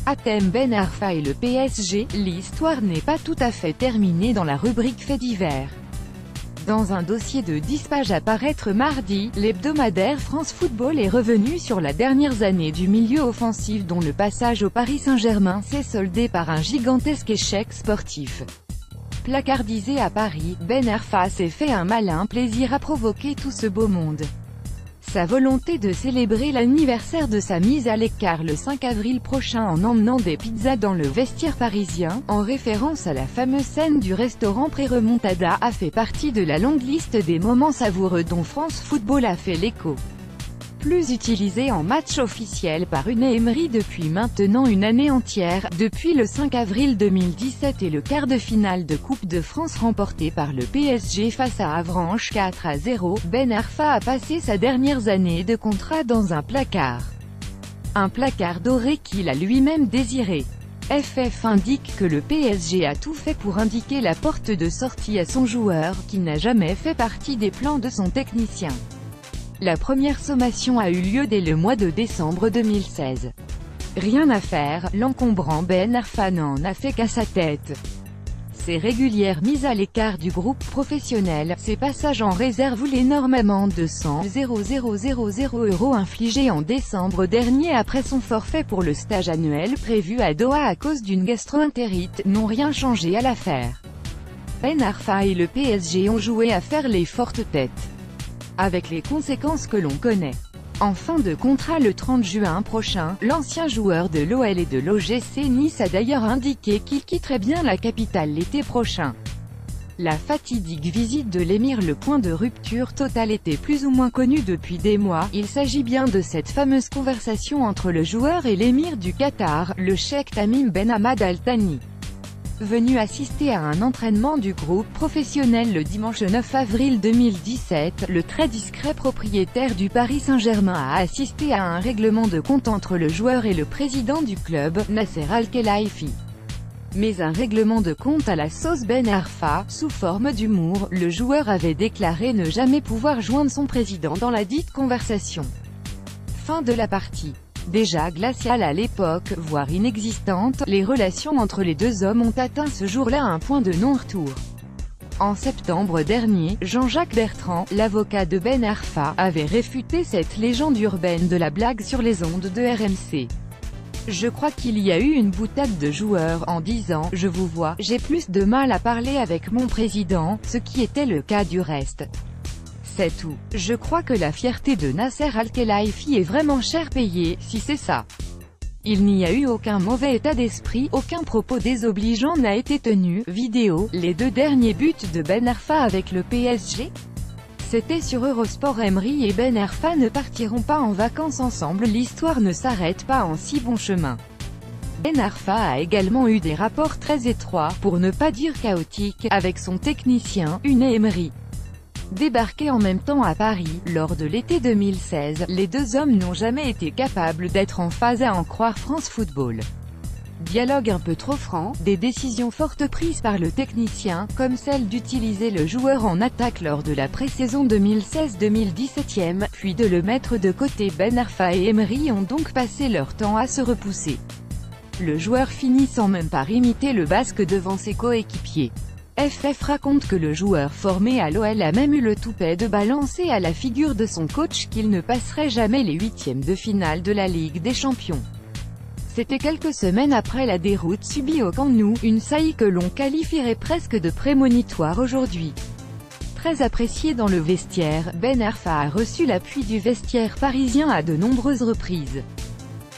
Hatem Ben Arfa et le PSG, l'histoire n'est pas tout à fait terminée dans la rubrique faits divers. Dans un dossier de 10 pages à paraître mardi, l'hebdomadaire France Football est revenu sur la dernière année du milieu offensif dont le passage au Paris Saint-Germain s'est soldé par un gigantesque échec sportif. Placardisé à Paris, Ben Arfa s'est fait un malin plaisir à provoquer tout ce beau monde. Sa volonté de célébrer l'anniversaire de sa mise à l'écart le 5 avril prochain en emmenant des pizzas dans le vestiaire parisien, en référence à la fameuse scène du restaurant pré-remontada, a fait partie de la longue liste des moments savoureux dont France Football a fait l'écho. Plus utilisé en match officiel par Unai Emery depuis maintenant une année entière, depuis le 5 avril 2017 et le quart de finale de Coupe de France remporté par le PSG face à Avranches 4-0, Ben Arfa a passé sa dernière année de contrat dans un placard. Un placard doré qu'il a lui-même désiré. FF indique que le PSG a tout fait pour indiquer la porte de sortie à son joueur, qui n'a jamais fait partie des plans de son technicien. La première sommation a eu lieu dès le mois de décembre 2016. Rien à faire, l'encombrant Ben Arfa n'en a fait qu'à sa tête. Ses régulières mises à l'écart du groupe professionnel, ses passages en réserve ou l'énorme amende de 100 000 € infligée en décembre dernier après son forfait pour le stage annuel prévu à Doha à cause d'une gastro-entérite, n'ont rien changé à l'affaire. Ben Arfa et le PSG ont joué à faire les fortes têtes, avec les conséquences que l'on connaît. En fin de contrat le 30 juin prochain, l'ancien joueur de l'OL et de l'OGC Nice a d'ailleurs indiqué qu'il quitterait bien la capitale l'été prochain. La fatidique visite de l'émir, le point de rupture totale, était plus ou moins connu depuis des mois. Il s'agit bien de cette fameuse conversation entre le joueur et l'émir du Qatar, le cheikh Tamim Ben Hamad Al Thani. Venu assister à un entraînement du groupe professionnel le dimanche 9 avril 2017, le très discret propriétaire du Paris Saint-Germain a assisté à un règlement de compte entre le joueur et le président du club, Nasser Al-Khelaifi. Mais un règlement de compte à la sauce Ben Arfa, sous forme d'humour, le joueur avait déclaré ne jamais pouvoir joindre son président dans la dite conversation. Fin de la partie. Déjà glaciale à l'époque, voire inexistante, les relations entre les deux hommes ont atteint ce jour-là un point de non-retour. En septembre dernier, Jean-Jacques Bertrand, l'avocat de Ben Arfa, avait réfuté cette légende urbaine de la blague sur les ondes de RMC. Je crois qu'il y a eu une boutade de joueurs, en disant « Je vous vois, j'ai plus de mal à parler avec mon président », ce qui était le cas du reste. C'est tout. Je crois que la fierté de Nasser Al-Khelaifi est vraiment cher payée, si c'est ça. Il n'y a eu aucun mauvais état d'esprit, aucun propos désobligeant n'a été tenu. Vidéo, les 2 derniers buts de Ben Arfa avec le PSG. C'était sur Eurosport. Emery et Ben Arfa ne partiront pas en vacances ensemble, l'histoire ne s'arrête pas en si bon chemin. Ben Arfa a également eu des rapports très étroits, pour ne pas dire chaotiques, avec son technicien, Unai Emery. Débarqués en même temps à Paris, lors de l'été 2016, les deux hommes n'ont jamais été capables d'être en phase à en croire France Football. Dialogue un peu trop franc, des décisions fortes prises par le technicien, comme celle d'utiliser le joueur en attaque lors de la pré-saison 2016-2017, puis de le mettre de côté. Ben Arfa et Emery ont donc passé leur temps à se repousser. Le joueur finit sans même pas imiter le basque devant ses coéquipiers. FF raconte que le joueur formé à l'OL a même eu le toupet de balancer à la figure de son coach qu'il ne passerait jamais les 8e de finale de la Ligue des Champions. C'était quelques semaines après la déroute subie au Camp Nou, une saillie que l'on qualifierait presque de prémonitoire aujourd'hui. Très apprécié dans le vestiaire, Ben Arfa a reçu l'appui du vestiaire parisien à de nombreuses reprises.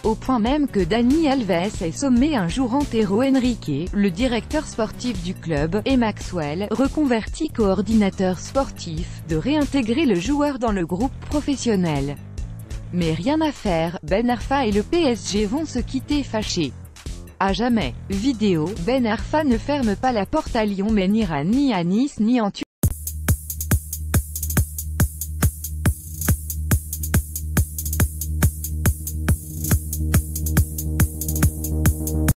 Au point même que Dani Alves est sommé un jour Antero Henrique, le directeur sportif du club, et Maxwell, reconverti coordinateur sportif, de réintégrer le joueur dans le groupe professionnel. Mais rien à faire, Ben Arfa et le PSG vont se quitter fâchés. À jamais. Vidéo, Ben Arfa ne ferme pas la porte à Lyon mais n'ira ni à Nice ni en Turquie.